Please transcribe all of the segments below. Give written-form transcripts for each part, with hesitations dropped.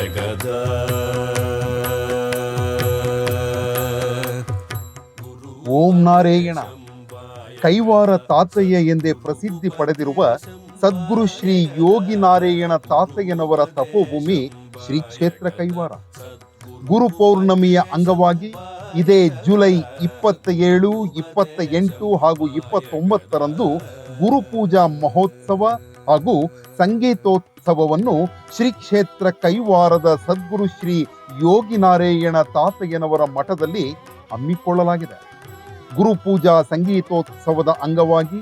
ಜಗದ ಓಂ ನಾರಾಯಣ. ಕೈವಾರ ತಾತಯ್ಯ ಎಂದೇ ಪ್ರಸಿದ್ಧಿ ಪಡೆದಿರುವ ಸದ್ಗುರು ಶ್ರೀ ಯೋಗಿ ನಾರಾಯಣ ತಾತಯ್ಯನವರ ತಪೋಭೂಮಿ ಶ್ರೀ ಕ್ಷೇತ್ರ ಕೈವಾರ. ಗುರು ಪೌರ್ಣಮಿಯ ಅಂಗವಾಗಿ ಇದೇ ಜುಲೈ 27, 28 ಹಾಗೂ 29ರಂದು ಗುರುಪೂಜಾ ಮಹೋತ್ಸವ ಹಾಗೂ ಸಂಗೀತೋತ್ಸವವನ್ನು ಶ್ರೀ ಕ್ಷೇತ್ರ ಕೈವಾರದ ಸದ್ಗುರು ಶ್ರೀ ಯೋಗಿ ನಾರಾಯಣ ತಾತಯ್ಯನವರ ಮಠದಲ್ಲಿ ಹಮ್ಮಿಕೊಳ್ಳಲಾಗಿದೆ. ಗುರುಪೂಜಾ ಸಂಗೀತೋತ್ಸವದ ಅಂಗವಾಗಿ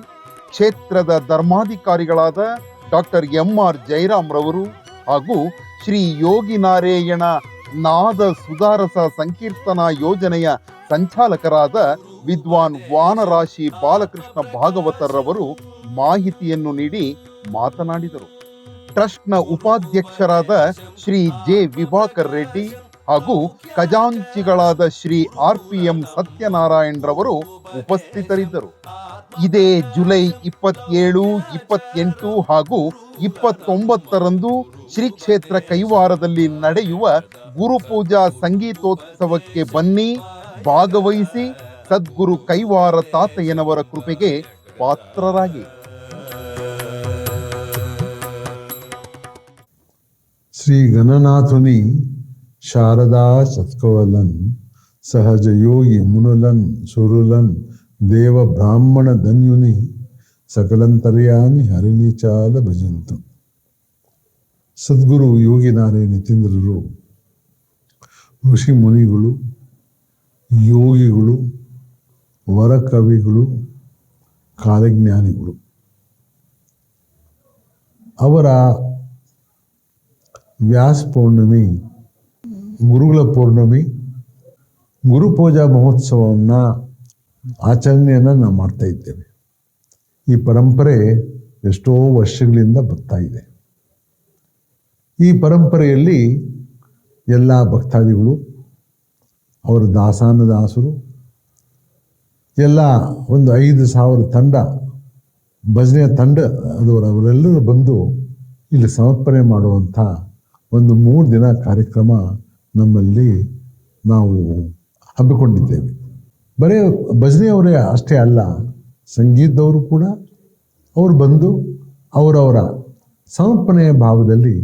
ಕ್ಷೇತ್ರದ ಧರ್ಮಾಧಿಕಾರಿಗಳಾದ ಡಾಕ್ಟರ್ MR ಜಯರಾಮ್ ರವರು ಹಾಗೂ ಶ್ರೀ ಯೋಗಿ ನಾರಾಯಣ ನಾದ ಸುಧಾರಸ ಸಂಕೀರ್ತನಾ ಯೋಜನೆಯ ಸಂಚಾಲಕರಾದ ವಿದ್ವಾನ್ ವಾನರಾಶಿ ಬಾಲಕೃಷ್ಣ ಭಾಗವತರವರು ಮಾಹಿತಿಯನ್ನು ನೀಡಿ ಮಾತನಾಡಿದರು. ಟ್ರಸ್ಟ್ನ ಉಪಾಧ್ಯಕ್ಷರಾದ ಶ್ರೀ ಜೆ ವಿಭಾಕರ್ ರೆಡ್ಡಿ ಹಾಗೂ ಖಜಾಂಚಿಗಳಾದ ಶ್ರೀ RPM ಸತ್ಯನಾರಾಯಣ್ ರವರು ಉಪಸ್ಥಿತರಿದ್ದರು. ಇದೇ ಜುಲೈ 27, 28 ಹಾಗೂ 29ರಂದು ಶ್ರೀ ಕ್ಷೇತ್ರ ಕೈವಾರದಲ್ಲಿ ನಡೆಯುವ ಗುರುಪೂಜಾ ಸಂಗೀತೋತ್ಸವಕ್ಕೆ ಬನ್ನಿ, ಭಾಗವಹಿಸಿ ಸದ್ಗುರು ಕೈವಾರ ತಾತಯ್ಯನವರ ಕೃಪೆಗೆ ಪಾತ್ರರಾಗಿ. ಶ್ರೀ ಗಣನಾಥುನಿ ಶಾರದಾ ಸತ್ಕವಲನ್ ಸಹಜ ಯೋಗಿ ಮುನುಲನ್ ಸುರುಲನ್ ದೇವ ಬ್ರಾಹ್ಮಣ ಧನ್ಯುನಿ ಸಕಲಂತರ್ಯಾಮಿ ಹರಿಣಿಚಾಲ ಭಜಂತು. ಸದ್ಗುರು ಯೋಗಿ ನಾರಾಯಣ ಯತೀಂದ್ರರು ಋಷಿ ಮುನಿಗಳು, ಯೋಗಿಗಳು, ವರಕವಿಗಳು, ಕಾಲಜ್ಞಾನಿಗಳು. ಅವರ ವ್ಯಾಸ ಪೌರ್ಣಮಿ, ಗುರುಗಳ ಪೌರ್ಣಮಿ, ಗುರುಪೂಜಾ ಮಹೋತ್ಸವವನ್ನು ಆಚರಣೆಯನ್ನು ನಾವು ಮಾಡ್ತಾ ಇದ್ದೇವೆ. ಈ ಪರಂಪರೆ ಎಷ್ಟೋ ವರ್ಷಗಳಿಂದ ಬರ್ತಾ ಇದೆ. ಈ ಪರಂಪರೆಯಲ್ಲಿ ಎಲ್ಲ ಭಕ್ತಾದಿಗಳು, ಅವರ ದಾಸಾನುದಾಸರು ಎಲ್ಲ ಒಂದು 5,000 ತಂಡ, ಭಜನೆಯ ತಂಡ ಅವರೆಲ್ಲರೂ ಬಂದು ಇಲ್ಲಿ ಸಮರ್ಪಣೆ ಮಾಡುವಂಥ ಒಂದು 3 ದಿನ ಕಾರ್ಯಕ್ರಮ ನಮ್ಮಲ್ಲಿ ನಾವು ಹಮ್ಮಿಕೊಂಡಿದ್ದೇವೆ. ಬರೀ ಭಜನೆಯವರೇ ಅಷ್ಟೇ ಅಲ್ಲ, ಸಂಗೀತದವರು ಕೂಡ ಅವರು ಬಂದು ಅವರವರ ಸಮರ್ಪಣೆಯ ಭಾವದಲ್ಲಿ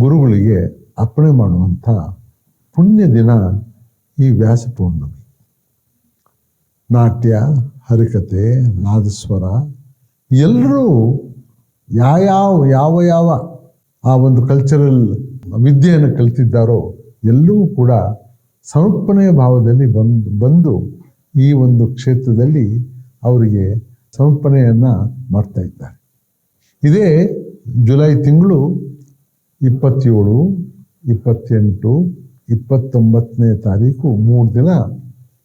ಗುರುಗಳಿಗೆ ಅರ್ಪಣೆ ಮಾಡುವಂಥ ಪುಣ್ಯ ದಿನ ಈ ವ್ಯಾಸ ಪೌರ್ಣಮಿ. ನಾಟ್ಯ, ಹರಿಕತೆ, ನಾದಸ್ವರ ಎಲ್ಲರೂ ಯಾವ ಆ ಒಂದು ಕಲ್ಚರಲ್ ವಿದ್ಯೆಯನ್ನು ಕಲಿತಿದ್ದಾರೋ ಎಲ್ಲವೂ ಕೂಡ ಸಮರ್ಪಣೆಯ ಭಾವದಲ್ಲಿ ಬಂದು ಈ ಒಂದು ಕ್ಷೇತ್ರದಲ್ಲಿ ಅವರಿಗೆ ಸಮರ್ಪಣೆಯನ್ನು ಮಾಡ್ತಾ ಇದ್ದಾರೆ. ಇದೇ ಜುಲೈ ತಿಂಗಳು 27, 28, 29ನೇ ತಾರೀಕು 3 ದಿನ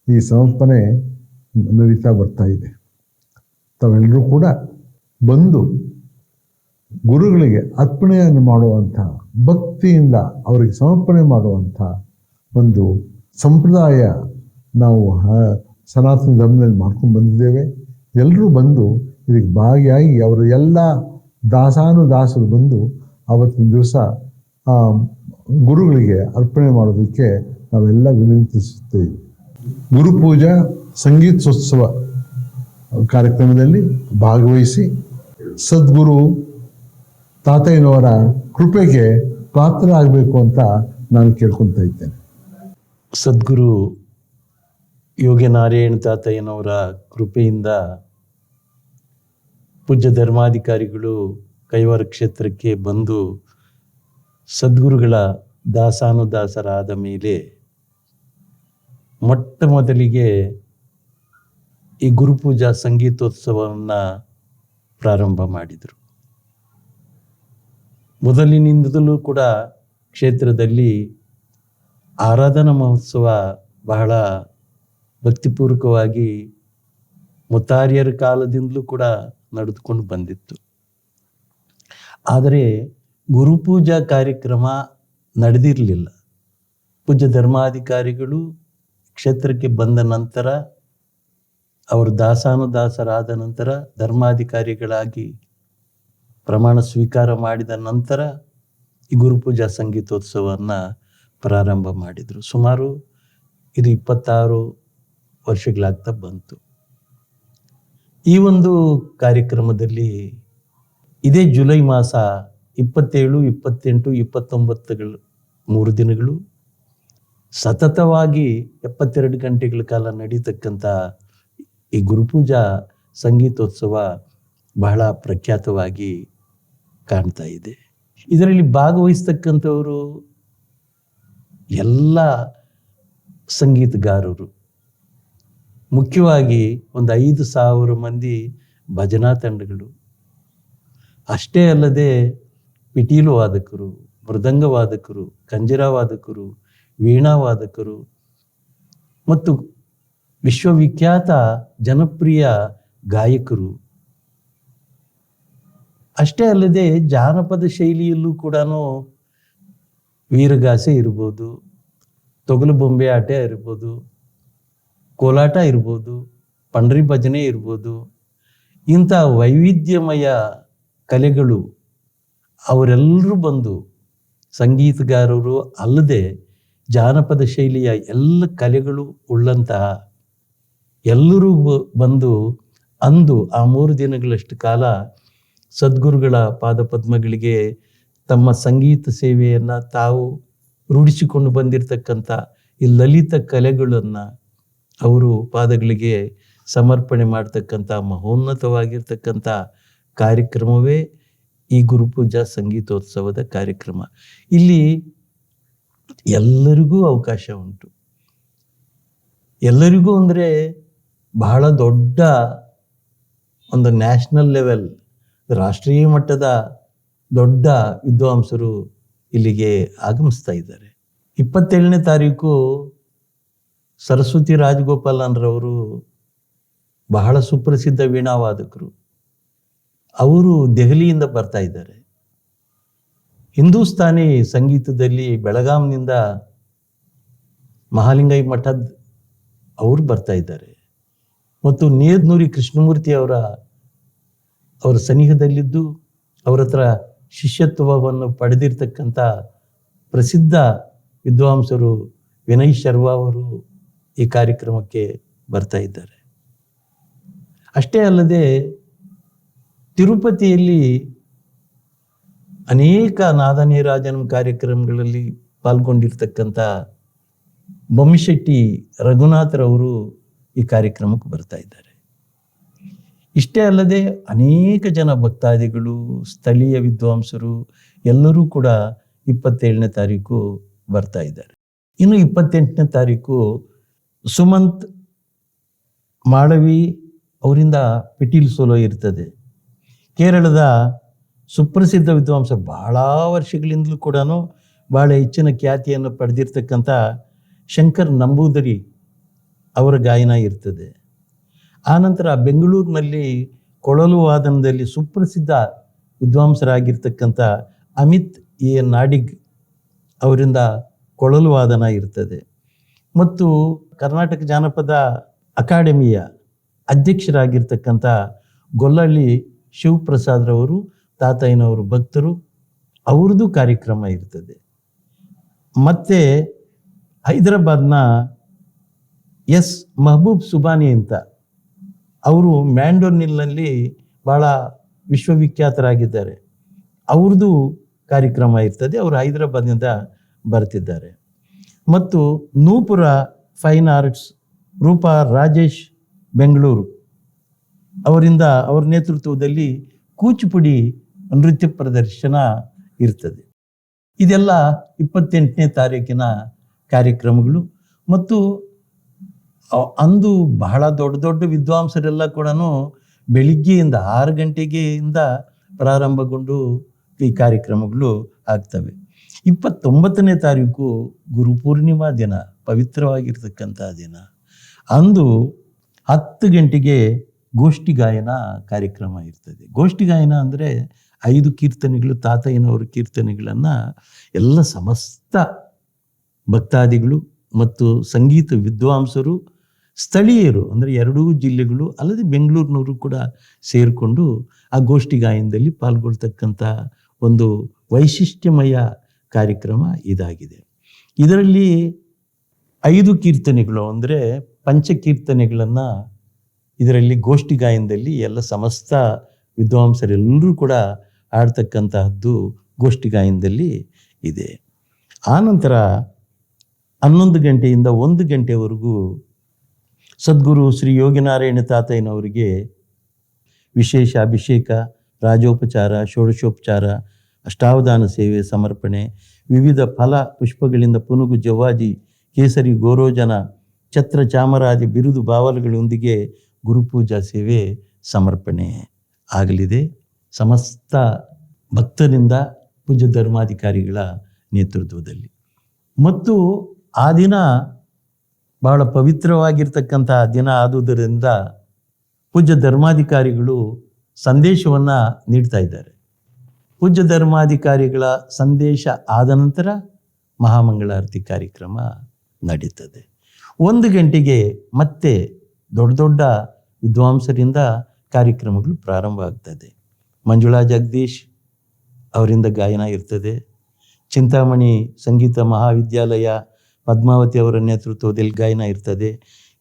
ಈ ಸಮರ್ಪಣೆ ನಡೀತಾ ಬರ್ತಾ ಇದೆ. ತಾವೆಲ್ಲರೂ ಕೂಡ ಬಂದು ಗುರುಗಳಿಗೆ ಅರ್ಪಣೆಯನ್ನು ಮಾಡುವಂಥ, ಭಕ್ತಿಯಿಂದ ಅವರಿಗೆ ಸಮರ್ಪಣೆ ಮಾಡುವಂಥ ಒಂದು ಸಂಪ್ರದಾಯ ನಾವು ಸನಾತನ ಧರ್ಮದಲ್ಲಿ ಮಾಡ್ಕೊಂಡು ಬಂದಿದ್ದೇವೆ. ಎಲ್ಲರೂ ಬಂದು ಇದಕ್ಕೆ ಭಾಗಿಯಾಗಿ ಅವರ ಎಲ್ಲ ದಾಸಾನುದಾಸರು ಬಂದು ಆವತ್ತಿನ ದಿವಸ ಗುರುಗಳಿಗೆ ಅರ್ಪಣೆ ಮಾಡೋದಕ್ಕೆ ನಾವೆಲ್ಲ ವಿನಂತಿಸುತ್ತೇವೆ. ಗುರುಪೂಜಾ ಸಂಗೀತೋತ್ಸವ ಕಾರ್ಯಕ್ರಮದಲ್ಲಿ ಭಾಗವಹಿಸಿ ಸದ್ಗುರು ತಾತಯ್ಯನವರ ಕೃಪೆಗೆ ಪಾತ್ರರಾಗಬೇಕು ಅಂತ ನಾನು ಕೇಳ್ಕೊತಾ ಇದ್ದೇನೆ. ಸದ್ಗುರು ಯೋಗಿ ನಾರಾಯಣ ತಾತಯ್ಯನವರ ಕೃಪೆಯಿಂದ ಪೂಜ್ಯ ಧರ್ಮಾಧಿಕಾರಿಗಳು ಕೈವಾರ ಕ್ಷೇತ್ರಕ್ಕೆ ಬಂದು ಸದ್ಗುರುಗಳ ದಾಸಾನುದಾಸರಾದ ಮೇಲೆ ಮೊಟ್ಟ ಮೊದಲಿಗೆ ಈ ಗುರುಪೂಜಾ ಸಂಗೀತೋತ್ಸವವನ್ನು ಪ್ರಾರಂಭ ಮಾಡಿದರು. ಮೊದಲಿನಿಂದಲೂ ಕೂಡ ಕ್ಷೇತ್ರದಲ್ಲಿ ಆರಾಧನಾ ಮಹೋತ್ಸವ ಬಹಳ ಭಕ್ತಿಪೂರ್ವಕವಾಗಿ ಮುತ್ತಾರ್ಯರ ಕಾಲದಿಂದಲೂ ಕೂಡ ನಡೆದುಕೊಂಡು ಬಂದಿತ್ತು. ಆದರೆ ಗುರುಪೂಜಾ ಕಾರ್ಯಕ್ರಮ ನಡೆದಿರಲಿಲ್ಲ. ಪೂಜ್ಯ ಧರ್ಮಾಧಿಕಾರಿಗಳು ಕ್ಷೇತ್ರಕ್ಕೆ ಬಂದ ನಂತರ, ಅವರು ದಾಸಾನುದಾಸರಾದ ನಂತರ, ಧರ್ಮಾಧಿಕಾರಿಗಳಾಗಿ ಪ್ರಮಾಣ ಸ್ವೀಕಾರ ಮಾಡಿದ ನಂತರ ಈ ಗುರುಪೂಜಾ ಸಂಗೀತೋತ್ಸವವನ್ನು ಪ್ರಾರಂಭ ಮಾಡಿದರು. ಸುಮಾರು ಇದು 26 ವರ್ಷಗಳಾಗ್ತಾ ಬಂತು. ಈ ಒಂದು ಕಾರ್ಯಕ್ರಮದಲ್ಲಿ ಇದೇ ಜುಲೈ ಮಾಸ 27, 28, 29 3 ದಿನಗಳು ಸತತವಾಗಿ 72 ಗಂಟೆಗಳ ಕಾಲ ನಡೀತಕ್ಕಂಥ ಈ ಗುರುಪೂಜಾ ಸಂಗೀತೋತ್ಸವ ಬಹಳ ಪ್ರಖ್ಯಾತವಾಗಿ ಕಾಣ್ತಾ ಇದೆ. ಇದರಲ್ಲಿ ಭಾಗವಹಿಸ್ತಕ್ಕಂಥವರು ಎಲ್ಲ ಸಂಗೀತಗಾರರು, ಮುಖ್ಯವಾಗಿ ಒಂದು 5,000 ಮಂದಿ ಭಜನಾ ತಂಡಗಳು, ಅಷ್ಟೇ ಅಲ್ಲದೆ ಪಿಟೀಲು ವಾದಕರು, ಮೃದಂಗ ವಾದಕರು, ಕಂಜರ ವಾದಕರು, ವೀಣಾ ವಾದಕರು ಮತ್ತು ವಿಶ್ವವಿಖ್ಯಾತ ಜನಪ್ರಿಯ ಗಾಯಕರು, ಅಷ್ಟೇ ಅಲ್ಲದೆ ಜಾನಪದ ಶೈಲಿಯಲ್ಲೂ ಕೂಡ ವೀರಗಾಸೆ ಇರ್ಬೋದು, ತೊಗಲು ಬೊಂಬೆ ಆಟ ಇರ್ಬೋದು, ಕೋಲಾಟ ಇರ್ಬೋದು, ಪಂಡ್ರಿ ಭಜನೆ ಇರ್ಬೋದು, ಇಂಥ ವೈವಿಧ್ಯಮಯ ಕಲೆಗಳು ಅವರೆಲ್ಲರೂ ಬಂದು, ಸಂಗೀತಗಾರರು ಅಲ್ಲದೆ ಜಾನಪದ ಶೈಲಿಯ ಎಲ್ಲ ಕಲೆಗಳು ಉಳ್ಳಂತಹ ಎಲ್ಲರೂ ಬಂದು ಅಂದು ಆ 3 ದಿನಗಳಷ್ಟು ಕಾಲ ಸದ್ಗುರುಗಳ ಪಾದಪದ್ಮಗಳಿಗೆ ತಮ್ಮ ಸಂಗೀತ ಸೇವೆಯನ್ನು ತಾವು ರೂಢಿಸಿಕೊಂಡು ಬಂದಿರತಕ್ಕಂಥ ಈ ಲಲಿತ ಕಲೆಗಳನ್ನು ಅವರು ಪಾದಗಳಿಗೆ ಸಮರ್ಪಣೆ ಮಾಡ್ತಕ್ಕಂಥ ಮಹೋನ್ನತವಾಗಿರ್ತಕ್ಕಂಥ ಕಾರ್ಯಕ್ರಮವೇ ಈ ಗುರುಪೂಜಾ ಸಂಗೀತೋತ್ಸವದ ಕಾರ್ಯಕ್ರಮ. ಇಲ್ಲಿ ಎಲ್ಲರಿಗೂ ಅವಕಾಶ ಉಂಟು. ಎಲ್ಲರಿಗೂ ಅಂದರೆ ಬಹಳ ದೊಡ್ಡ ಒಂದು ನ್ಯಾಷನಲ್ ಲೆವೆಲ್, ರಾಷ್ಟ್ರೀಯ ಮಟ್ಟದ ದೊಡ್ಡ ವಿದ್ವಾಂಸರು ಇಲ್ಲಿಗೆ ಆಗಮಿಸ್ತಾ ಇದ್ದಾರೆ. 27ನೇ ತಾರೀಕು ಸರಸ್ವತಿ ರಾಜಗೋಪಾಲನ್ರವರು ಬಹಳ ಸುಪ್ರಸಿದ್ಧ ವೀಣಾವಾದಕರು, ಅವರು ದೆಹಲಿಯಿಂದ ಬರ್ತಾ ಇದ್ದಾರೆ. ಹಿಂದೂಸ್ತಾನಿ ಸಂಗೀತದಲ್ಲಿ ಬೆಳಗಾಂನಿಂದ ಮಹಾಲಿಂಗೈ ಮಠದ ಅವರು ಬರ್ತಾ ಇದ್ದಾರೆ. ಮತ್ತು ನೇದ್ನೂರಿ ಕೃಷ್ಣಮೂರ್ತಿ ಅವರ ಸನಿಹದಲ್ಲಿದ್ದು ಅವರ ಹತ್ರ ಶಿಷ್ಯತ್ವವನ್ನು ಪಡೆದಿರ್ತಕ್ಕಂಥ ಪ್ರಸಿದ್ಧ ವಿದ್ವಾಂಸರು ವಿನಯ್ ಶರ್ವಾ ಅವರು ಈ ಕಾರ್ಯಕ್ರಮಕ್ಕೆ ಬರ್ತಾ ಇದ್ದಾರೆ. ಅಷ್ಟೇ ಅಲ್ಲದೆ ತಿರುಪತಿಯಲ್ಲಿ ಅನೇಕ ನಾದ ನೀರಾಜನಂ ಕಾರ್ಯಕ್ರಮಗಳಲ್ಲಿ ಪಾಲ್ಗೊಂಡಿರ್ತಕ್ಕಂಥ ಬೊಮ್ಮಿಶೆಟ್ಟಿ ರಘುನಾಥರವರು ಈ ಕಾರ್ಯಕ್ರಮಕ್ಕೆ ಬರ್ತಾ ಇದ್ದಾರೆ. ಇಷ್ಟೇ ಅಲ್ಲದೆ ಅನೇಕ ಜನ ಭಕ್ತಾದಿಗಳು, ಸ್ಥಳೀಯ ವಿದ್ವಾಂಸರು ಎಲ್ಲರೂ ಕೂಡ 27ನೇ ತಾರೀಕು ಬರ್ತಾ ಇದ್ದಾರೆ. ಇನ್ನು 28ನೇ ತಾರೀಕು ಸುಮಂತ್ ಮಾಳವಿ ಅವರಿಂದ ಪಿಟೀಲ್ ಸೋಲೋ ಇರ್ತದೆ. ಕೇರಳದ ಸುಪ್ರಸಿದ್ಧ ವಿದ್ವಾಂಸ, ಬಹಳ ವರ್ಷಗಳಿಂದಲೂ ಕೂಡ ಬಹಳ ಹೆಚ್ಚಿನ ಖ್ಯಾತಿಯನ್ನು ಪಡೆದಿರ್ತಕ್ಕಂಥ ಶಂಕರ್ ನಂಬೂದರಿ ಅವರ ಗಾಯನ ಇರ್ತದೆ. ಆನಂತರ ಬೆಂಗಳೂರಿನಲ್ಲಿ ಕೊಳಲು ವಾದನದಲ್ಲಿ ಸುಪ್ರಸಿದ್ಧ ವಿದ್ವಾಂಸರಾಗಿರ್ತಕ್ಕಂಥ ಅಮಿತ್ ಎ ನಾಡಿಗ್ ಅವರಿಂದ ಕೊಳಲು ವಾದನ ಇರ್ತದೆ. ಮತ್ತು ಕರ್ನಾಟಕ ಜಾನಪದ ಅಕಾಡೆಮಿಯ ಅಧ್ಯಕ್ಷರಾಗಿರ್ತಕ್ಕಂಥ ಗೊಲ್ಲಹಳ್ಳಿ ಶಿವಪ್ರಸಾದ್ರವರು, ತಾತಯ್ಯನವರು ಭಕ್ತರು, ಅವ್ರದ್ದು ಕಾರ್ಯಕ್ರಮ ಇರ್ತದೆ. ಮತ್ತು ಹೈದರಾಬಾದ್ನ ಎಸ್ ಮಹಬೂಬ್ ಸುಬಾನಿ ಅಂತ, ಅವರು ಮ್ಯಾಂಡೋನಿಲ್ನಲ್ಲಿ ಭಾಳ ವಿಶ್ವವಿಖ್ಯಾತರಾಗಿದ್ದಾರೆ, ಅವ್ರದ್ದು ಕಾರ್ಯಕ್ರಮ ಇರ್ತದೆ. ಅವರು ಹೈದರಾಬಾದ್ನಿಂದ ಬರ್ತಿದ್ದಾರೆ. ಮತ್ತು ನೂಪುರ ಫೈನ್ ಆರ್ಟ್ಸ್ ರೂಪಾ ರಾಜೇಶ್ ಬೆಂಗಳೂರು ಅವರಿಂದ, ಅವರ ನೇತೃತ್ವದಲ್ಲಿ ಕೂಚಿಪುಡಿ ನೃತ್ಯ ಪ್ರದರ್ಶನ ಇರ್ತದೆ. ಇದೆಲ್ಲ 28ನೇ ತಾರೀಕಿನ ಕಾರ್ಯಕ್ರಮಗಳು. ಮತ್ತು ಅಂದು ಬಹಳ ದೊಡ್ಡ ದೊಡ್ಡ ವಿದ್ವಾಂಸರೆಲ್ಲ ಕೂಡ ಬೆಳಿಗ್ಗೆಯಿಂದ 6 ಗಂಟೆಗೆಯಿಂದ ಪ್ರಾರಂಭಗೊಂಡು ಈ ಕಾರ್ಯಕ್ರಮಗಳು ಆಗ್ತವೆ. 29ನೇ ತಾರೀಕು ಗುರುಪೂರ್ಣಿಮಾ ದಿನ, ಪವಿತ್ರವಾಗಿರ್ತಕ್ಕಂಥ ದಿನ. ಅಂದು 10 ಗಂಟೆಗೆ ಗೋಷ್ಠಿ ಗಾಯನ ಕಾರ್ಯಕ್ರಮ ಇರ್ತದೆ. ಗೋಷ್ಠಿ ಗಾಯನ ಅಂದರೆ 5 ಕೀರ್ತನೆಗಳು, ತಾತಯ್ಯನವರ ಕೀರ್ತನೆಗಳನ್ನು ಎಲ್ಲ ಸಮಸ್ತ ಭಕ್ತಾದಿಗಳು ಮತ್ತು ಸಂಗೀತ ವಿದ್ವಾಂಸರು, ಸ್ಥಳೀಯರು ಅಂದರೆ 2 ಜಿಲ್ಲೆಗಳು ಅಲ್ಲದೆ ಬೆಂಗಳೂರಿನವರು ಕೂಡ ಸೇರಿಕೊಂಡು ಆ ಗೋಷ್ಠಿ ಗಾಯನದಲ್ಲಿ ಪಾಲ್ಗೊಳ್ತಕ್ಕಂಥ ಒಂದು ವೈಶಿಷ್ಟ್ಯಮಯ ಕಾರ್ಯಕ್ರಮ ಇದಾಗಿದೆ. ಇದರಲ್ಲಿ 5 ಕೀರ್ತನೆಗಳು ಅಂದರೆ ಪಂಚಕೀರ್ತನೆಗಳನ್ನು ಇದರಲ್ಲಿ ಗೋಷ್ಠಿ ಗಾಯನದಲ್ಲಿ ಎಲ್ಲ ಸಮಸ್ತ ವಿದ್ವಾಂಸರೆಲ್ಲರೂ ಕೂಡ ಆಡ್ತಕ್ಕಂತಹದ್ದು ಗೋಷ್ಠಿ ಗಾಯನದಲ್ಲಿ ಇದೆ. ಆನಂತರ 11 ಗಂಟೆಯಿಂದ 1 ಗಂಟೆವರೆಗೂ ಸದ್ಗುರು ಶ್ರೀ ಯೋಗಿನಾರಾಯಣ ತಾತಯ್ಯನವರಿಗೆ ವಿಶೇಷ ಅಭಿಷೇಕ, ರಾಜೋಪಚಾರ, ಷೋಡಶೋಪಚಾರ, ಅಷ್ಟಾವಧಾನ ಸೇವೆ, ಸಮರ್ಪಣೆ, ವಿವಿಧ ಫಲ ಪುಷ್ಪಗಳಿಂದ ಪುನುಗು, ಜವಾಜಿ, ಕೇಸರಿ, ಗೋರೋಜನ, ಛತ್ರ, ಚಾಮರಾದಿ ಬಿರುದು ಬಾವಲುಗಳೊಂದಿಗೆ ಗುರುಪೂಜಾ ಸೇವೆ ಸಮರ್ಪಣೆ ಆಗಲಿದೆ. ಸಮಸ್ತ ಭಕ್ತರಿಂದ ಪೂಜ್ಯ ಧರ್ಮಾಧಿಕಾರಿಗಳ ನೇತೃತ್ವದಲ್ಲಿ. ಮತ್ತು ಆ ದಿನ ಬಹಳ ಪವಿತ್ರವಾಗಿರ್ತಕ್ಕಂಥ ದಿನ ಆದುದರಿಂದ ಪೂಜ್ಯ ಧರ್ಮಾಧಿಕಾರಿಗಳು ಸಂದೇಶವನ್ನು ನೀಡ್ತಾ ಇದ್ದಾರೆ. ಪೂಜ್ಯ ಧರ್ಮಾಧಿಕಾರಿಗಳ ಸಂದೇಶ ಆದ ನಂತರ ಮಹಾಮಂಗಳಾರತಿ ಕಾರ್ಯಕ್ರಮ ನಡೀತದೆ. 1 ಗಂಟೆಗೆ ಮತ್ತೆ ದೊಡ್ಡ ದೊಡ್ಡ ವಿದ್ವಾಂಸರಿಂದ ಕಾರ್ಯಕ್ರಮಗಳು ಪ್ರಾರಂಭ ಆಗ್ತದೆ. ಮಂಜುಳಾ ಜಗದೀಶ್ ಅವರಿಂದ ಗಾಯನ ಇರ್ತದೆ. ಚಿಂತಾಮಣಿ ಸಂಗೀತ ಮಹಾವಿದ್ಯಾಲಯ ಪದ್ಮಾವತಿ ಅವರ ನೇತೃತ್ವದಲ್ಲಿ ಗಾಯನ ಇರ್ತದೆ.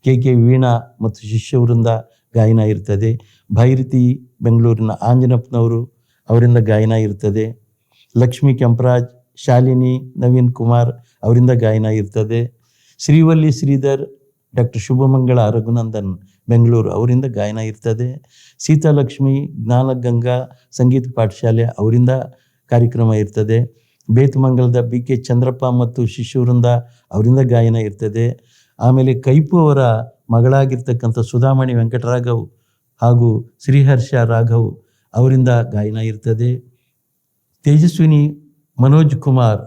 ಕೆ ವೀಣಾ ಮತ್ತು ಶಿಷ್ಯವರಿಂದ ಗಾಯನ ಇರ್ತದೆ. ಭೈರತಿ ಬೆಂಗಳೂರಿನ ಆಂಜನಪ್ಪನವರು ಅವರಿಂದ ಗಾಯನ ಇರ್ತದೆ. ಲಕ್ಷ್ಮೀ ಕೆಂಪರಾಜ್, ಶಾಲಿನಿ, ನವೀನ್ ಕುಮಾರ್ ಅವರಿಂದ ಗಾಯನ ಇರ್ತದೆ. ಶ್ರೀವಲ್ಲಿ ಶ್ರೀಧರ್, ಡಾಕ್ಟರ್ ಶುಭಮಂಗಳ ರಘುನಂದನ್ ಬೆಂಗಳೂರು ಅವರಿಂದ ಗಾಯನ ಇರ್ತದೆ. ಸೀತಾಲಕ್ಷ್ಮಿ ಜ್ಞಾನಗಂಗಾ ಸಂಗೀತ ಪಾಠಶಾಲೆ ಅವರಿಂದ ಕಾರ್ಯಕ್ರಮ ಇರ್ತದೆ. ಬೇತಮಂಗಲದ BK ಚಂದ್ರಪ್ಪ ಮತ್ತು ಶಿಷ್ಯವೃಂದ ಅವರಿಂದ ಗಾಯನ ಇರ್ತದೆ. ಆಮೇಲೆ ಕೈಪು ಅವರ ಮಗಳಾಗಿರ್ತಕ್ಕಂಥ ಸುಧಾಮಣಿ ವೆಂಕಟರಾಘವ್ ಹಾಗೂ ಶ್ರೀಹರ್ಷ ರಾಘವ್ ಅವರಿಂದ ಗಾಯನ ಇರ್ತದೆ. ತೇಜಸ್ವಿನಿ ಮನೋಜ್ ಕುಮಾರ್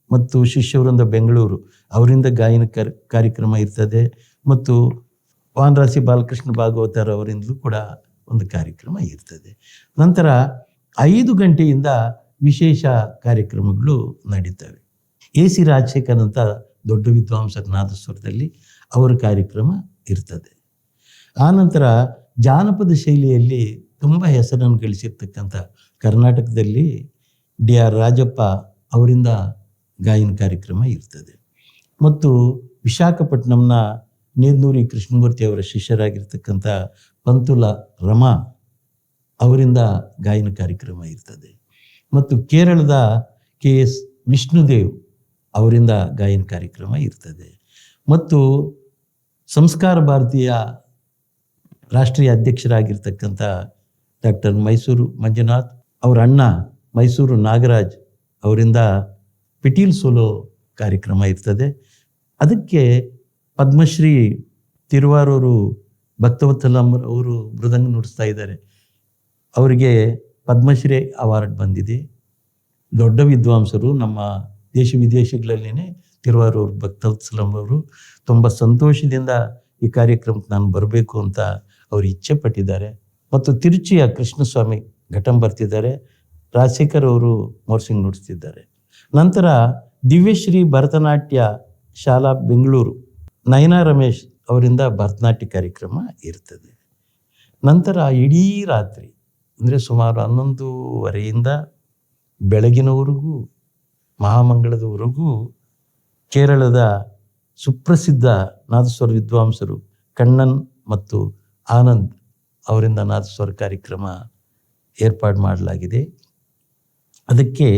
ಮತ್ತು ಶಿಷ್ಯವೃಂದ ಬೆಂಗಳೂರು ಅವರಿಂದ ಗಾಯನ ಕಾರ್ಯಕ್ರಮ ಇರ್ತದೆ. ಮತ್ತು ವಾನರಾಸಿ ಬಾಲಕೃಷ್ಣ ಭಾಗವತರ್ ಅವರಿಂದಲೂ ಕೂಡ ಒಂದು ಕಾರ್ಯಕ್ರಮ ಇರ್ತದೆ. ನಂತರ 5 ಗಂಟೆಯಿಂದ ವಿಶೇಷ ಕಾರ್ಯಕ್ರಮಗಳು ನಡೀತವೆ. AC ರಾಜಶೇಖರ್ ಅಂತ ದೊಡ್ಡ ವಿದ್ವಾಂಸರ ನಾದಸ್ವರದಲ್ಲಿ ಅವರ ಕಾರ್ಯಕ್ರಮ ಇರ್ತದೆ. ಆನಂತರ ಜಾನಪದ ಶೈಲಿಯಲ್ಲಿ ತುಂಬ ಹೆಸರನ್ನು ಗಳಿಸಿರ್ತಕ್ಕಂಥ ಕರ್ನಾಟಕದಲ್ಲಿ DR ರಾಜಪ್ಪ ಅವರಿಂದ ಗಾಯನ ಕಾರ್ಯಕ್ರಮ ಇರ್ತದೆ. ಮತ್ತು ವಿಶಾಖಪಟ್ಟಣಂನ ನೇದನೂರಿ ಕೃಷ್ಣಮೂರ್ತಿ ಅವರ ಶಿಷ್ಯರಾಗಿರ್ತಕ್ಕಂಥ ಪಂತುಲ ರಮಾ ಅವರಿಂದ ಗಾಯನ ಕಾರ್ಯಕ್ರಮ ಇರ್ತದೆ. ಮತ್ತು ಕೇರಳದ KS ವಿಷ್ಣುದೇವ್ ಅವರಿಂದ ಗಾಯನ ಕಾರ್ಯಕ್ರಮ ಇರ್ತದೆ. ಮತ್ತು ಸಂಸ್ಕಾರ ಭಾರತೀಯ ರಾಷ್ಟ್ರೀಯ ಅಧ್ಯಕ್ಷರಾಗಿರ್ತಕ್ಕಂಥ ಡಾಕ್ಟರ್ ಮೈಸೂರು ಮಂಜುನಾಥ್ ಅವರ ಅಣ್ಣ ಮೈಸೂರು ನಾಗರಾಜ್ ಅವರಿಂದ ಪಿಟೀಲ್ ಸೋಲೋ ಕಾರ್ಯಕ್ರಮ ಇರ್ತದೆ. ಅದಕ್ಕೆ ಪದ್ಮಶ್ರೀ ತಿರುವಾರೂರು ಭಕ್ತವತ್ಸಲಂ ಅವರು ಮೃದಂಗ ನುಡಿಸ್ತಾ ಇದ್ದಾರೆ. ಅವರಿಗೆ ಪದ್ಮಶ್ರೀ ಅವಾರ್ಡ್ ಬಂದಿದೆ. ದೊಡ್ಡ ವಿದ್ವಾಂಸರು, ನಮ್ಮ ದೇಶ ವಿದೇಶಗಳಲ್ಲೇ ತಿರುವಾರೂರು ಭಕ್ತವತ್ಸಲಂ ಅವರು ತುಂಬ ಸಂತೋಷದಿಂದ ಈ ಕಾರ್ಯಕ್ರಮಕ್ಕೆ ನಾನು ಬರಬೇಕು ಅಂತ ಅವರು ಇಚ್ಛೆ ಪಟ್ಟಿದ್ದಾರೆ. ಮತ್ತು ತಿರುಚಿಯ ಕೃಷ್ಣಸ್ವಾಮಿ ಘಟಂ ಬರ್ತಿದ್ದಾರೆ. ರಾಜಶೇಖರ್ ಅವರು ಮೋರ್ಸಿಂಗ್ ನುಡಿಸ್ತಿದ್ದಾರೆ. ನಂತರ ದಿವ್ಯಶ್ರೀ ಭರತನಾಟ್ಯ ಶಾಲಾ ಬೆಂಗಳೂರು ನಯನಾ ರಮೇಶ್ ಅವರಿಂದ ಭರತನಾಟ್ಯ ಕಾರ್ಯಕ್ರಮ ಇರ್ತದೆ. ನಂತರ ಇಡೀ ರಾತ್ರಿ ಅಂದರೆ ಸುಮಾರು 11:30ಯಿಂದ ಬೆಳಗಿನವರೆಗೂ ಮಹಾಮಂಗಳದವರೆಗೂ ಕೇರಳದ ಸುಪ್ರಸಿದ್ಧ ನಾದಸ್ವರ ವಿದ್ವಾಂಸರು ಕಣ್ಣನ್ ಮತ್ತು ಆನಂದ್ ಅವರಿಂದ ನಾದಸ್ವರ ಕಾರ್ಯಕ್ರಮ ಏರ್ಪಾಡು ಮಾಡಲಾಗಿದೆ. ಅದಕ್ಕೆ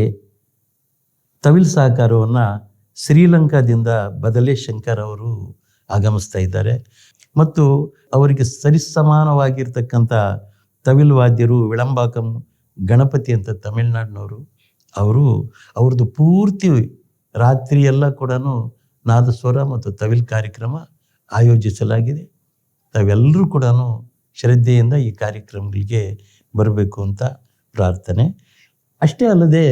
ತವಿಲ್ ಸಹಕಾರವನ್ನು ಶ್ರೀಲಂಕಾದಿಂದ ಬದಲೇ ಶಂಕರ್ ಅವರು ಆಗಮಿಸ್ತಾ ಇದ್ದಾರೆ. ಮತ್ತು ಅವರಿಗೆ ಸರಿಸಮಾನವಾಗಿರ್ತಕ್ಕಂಥ ತವಿಲ್ ವಾದ್ಯರು ವಿಳಂಬಾಕಂ ಗಣಪತಿ ಅಂತ ತಮಿಳ್ನಾಡಿನವರು, ಅವ್ರದ್ದು ಪೂರ್ತಿ ರಾತ್ರಿಯೆಲ್ಲ ಕೂಡ ನಾದಸ್ವರ ಮತ್ತು ತವಿಲ್ ಕಾರ್ಯಕ್ರಮ ಆಯೋಜಿಸಲಾಗಿದೆ. ತಾವೆಲ್ಲರೂ ಕೂಡ ಶ್ರದ್ಧೆಯಿಂದ ಈ ಕಾರ್ಯಕ್ರಮಗಳಿಗೆ ಬರಬೇಕು ಅಂತ ಪ್ರಾರ್ಥನೆ. ಅಷ್ಟೇ ಅಲ್ಲದೆ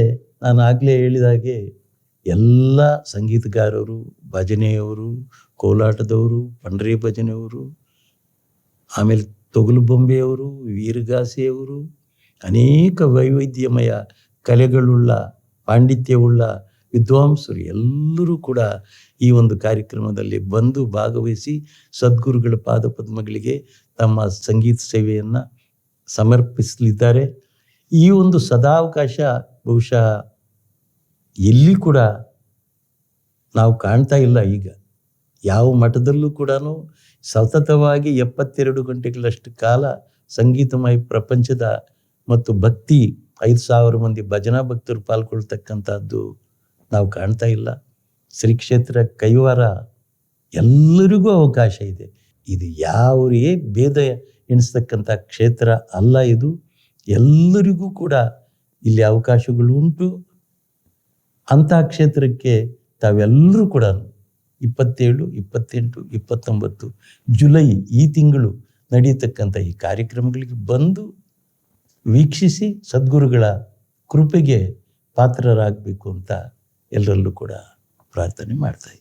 ನಾನು ಆಗಲೇ ಹೇಳಿದಾಗೆ ಎಲ್ಲ ಸಂಗೀತಗಾರರು, ಭಜನೆಯವರು, ಕೋಲಾಟದವರು, ಪಂಡ್ರಿ ಭಜನೆಯವರು, ಆಮೇಲೆ ತೊಗಲು ಬೊಂಬೆಯವರು, ವೀರಗಾಸೆಯವರು, ಅನೇಕ ವೈವಿಧ್ಯಮಯ ಕಲೆಗಳುಳ್ಳ ಪಾಂಡಿತ್ಯವುಳ್ಳ ವಿದ್ವಾಂಸರು ಎಲ್ಲರೂ ಕೂಡ ಈ ಒಂದು ಕಾರ್ಯಕ್ರಮದಲ್ಲಿ ಬಂದು ಭಾಗವಹಿಸಿ ಸದ್ಗುರುಗಳ ಪಾದಪದ್ಮಗಳಿಗೆ ತಮ್ಮ ಸಂಗೀತ ಸೇವೆಯನ್ನು ಸಮರ್ಪಿಸಲಿದ್ದಾರೆ. ಈ ಒಂದು ಸದಾವಕಾಶ ಬಹುಶಃ ಎಲ್ಲಿ ಕೂಡ ನಾವು ಕಾಣ್ತಾ ಇಲ್ಲ. ಈಗ ಯಾವ ಮಠದಲ್ಲೂ ಕೂಡ ಸತತವಾಗಿ 72 ಗಂಟೆಗಳಷ್ಟು ಕಾಲ ಸಂಗೀತಮಯ ಪ್ರಪಂಚದ ಮತ್ತು ಭಕ್ತಿ 5,000 ಮಂದಿ ಭಜನಾ ಭಕ್ತರು ಪಾಲ್ಗೊಳ್ತಕ್ಕಂಥದ್ದು ನಾವು ಕಾಣ್ತಾ ಇಲ್ಲ. ಶ್ರೀ ಕ್ಷೇತ್ರ ಕೈವಾರ ಎಲ್ಲರಿಗೂ ಅವಕಾಶ ಇದೆ. ಇದು ಯಾವುದೇ ಭೇದ ಎಣಿಸ್ತಕ್ಕಂಥ ಕ್ಷೇತ್ರ ಅಲ್ಲ. ಇದು ಎಲ್ಲರಿಗೂ ಕೂಡ ಇಲ್ಲಿ ಅವಕಾಶಗಳು ಉಂಟು. ಅಂಥ ಕ್ಷೇತ್ರಕ್ಕೆ ತಾವೆಲ್ಲರೂ ಕೂಡ 27, 28, 29 ಜುಲೈ ಈ ತಿಂಗಳು ನಡೆಯತಕ್ಕಂಥ ಈ ಕಾರ್ಯಕ್ರಮಗಳಿಗೆ ಬಂದು ವೀಕ್ಷಿಸಿ ಸದ್ಗುರುಗಳ ಕೃಪೆಗೆ ಪಾತ್ರರಾಗಬೇಕು ಅಂತ ಎಲ್ಲರಲ್ಲೂ ಕೂಡ ಪ್ರಾರ್ಥನೆ ಮಾಡ್ತಾ ಇದ್ದೀನಿ.